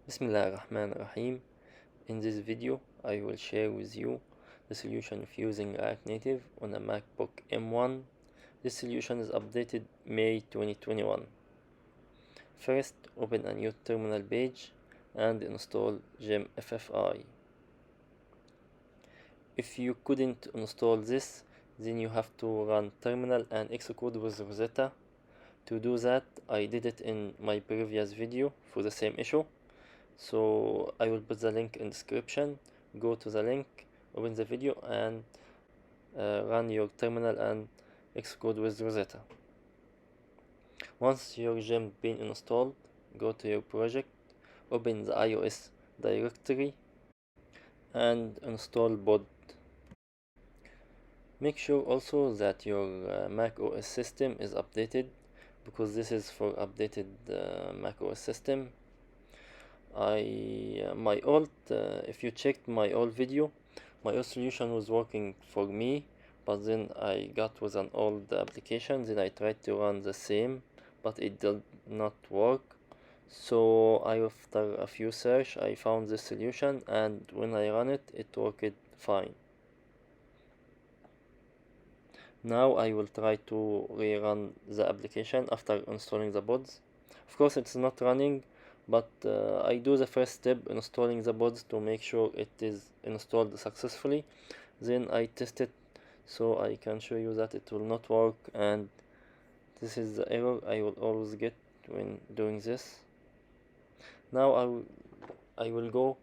Bismillahirrahmanirrahim. In this video, I will share with you the solution of using React Native on a MacBook M1. This solution is updated May 2021. First, open a new terminal page and install gem FFI. If you couldn't install this, then you have to run terminal and Xcode with Rosetta. To do that, I did it in my previous video for the same issue. So I will put the link in description. Go to the link, open the video, and run your terminal and Xcode with Rosetta. Once your gem been installed, go to your project, open the iOS directory, and install Pod. Make sure also that your macOS system is updated, because this is for updated macOS system. If you checked my old video, my old solution was working for me, but then I got with an old application. Then I tried to run the same, but it did not work. So after a few search, I found the solution, and when I run it, it worked fine. Now I will try to rerun the application after installing the pods. Of course, it's not running, but I do the first step, installing the pods, to make sure it is installed successfully. Then I test it so I can show you that it will not work, and this is the error I will always get when doing this. Now I will go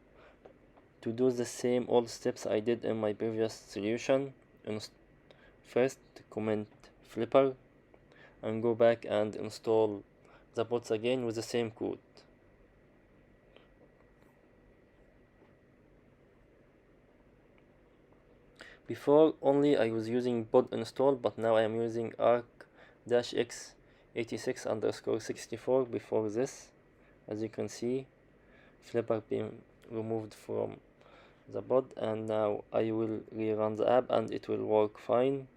to do the same old steps I did in my previous solution. First, Comment Fillper, and go back and install the pods again with the same code. Before only I was using pod install, but now I am using arc-x86_64 before this. As you can see, Fillper being removed from the pod, and now I will rerun the app and it will work fine.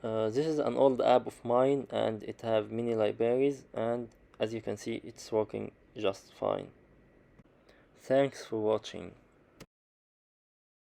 This is an old app of mine, and it have many libraries, and as you can see, it's working just fine. Thanks for watching.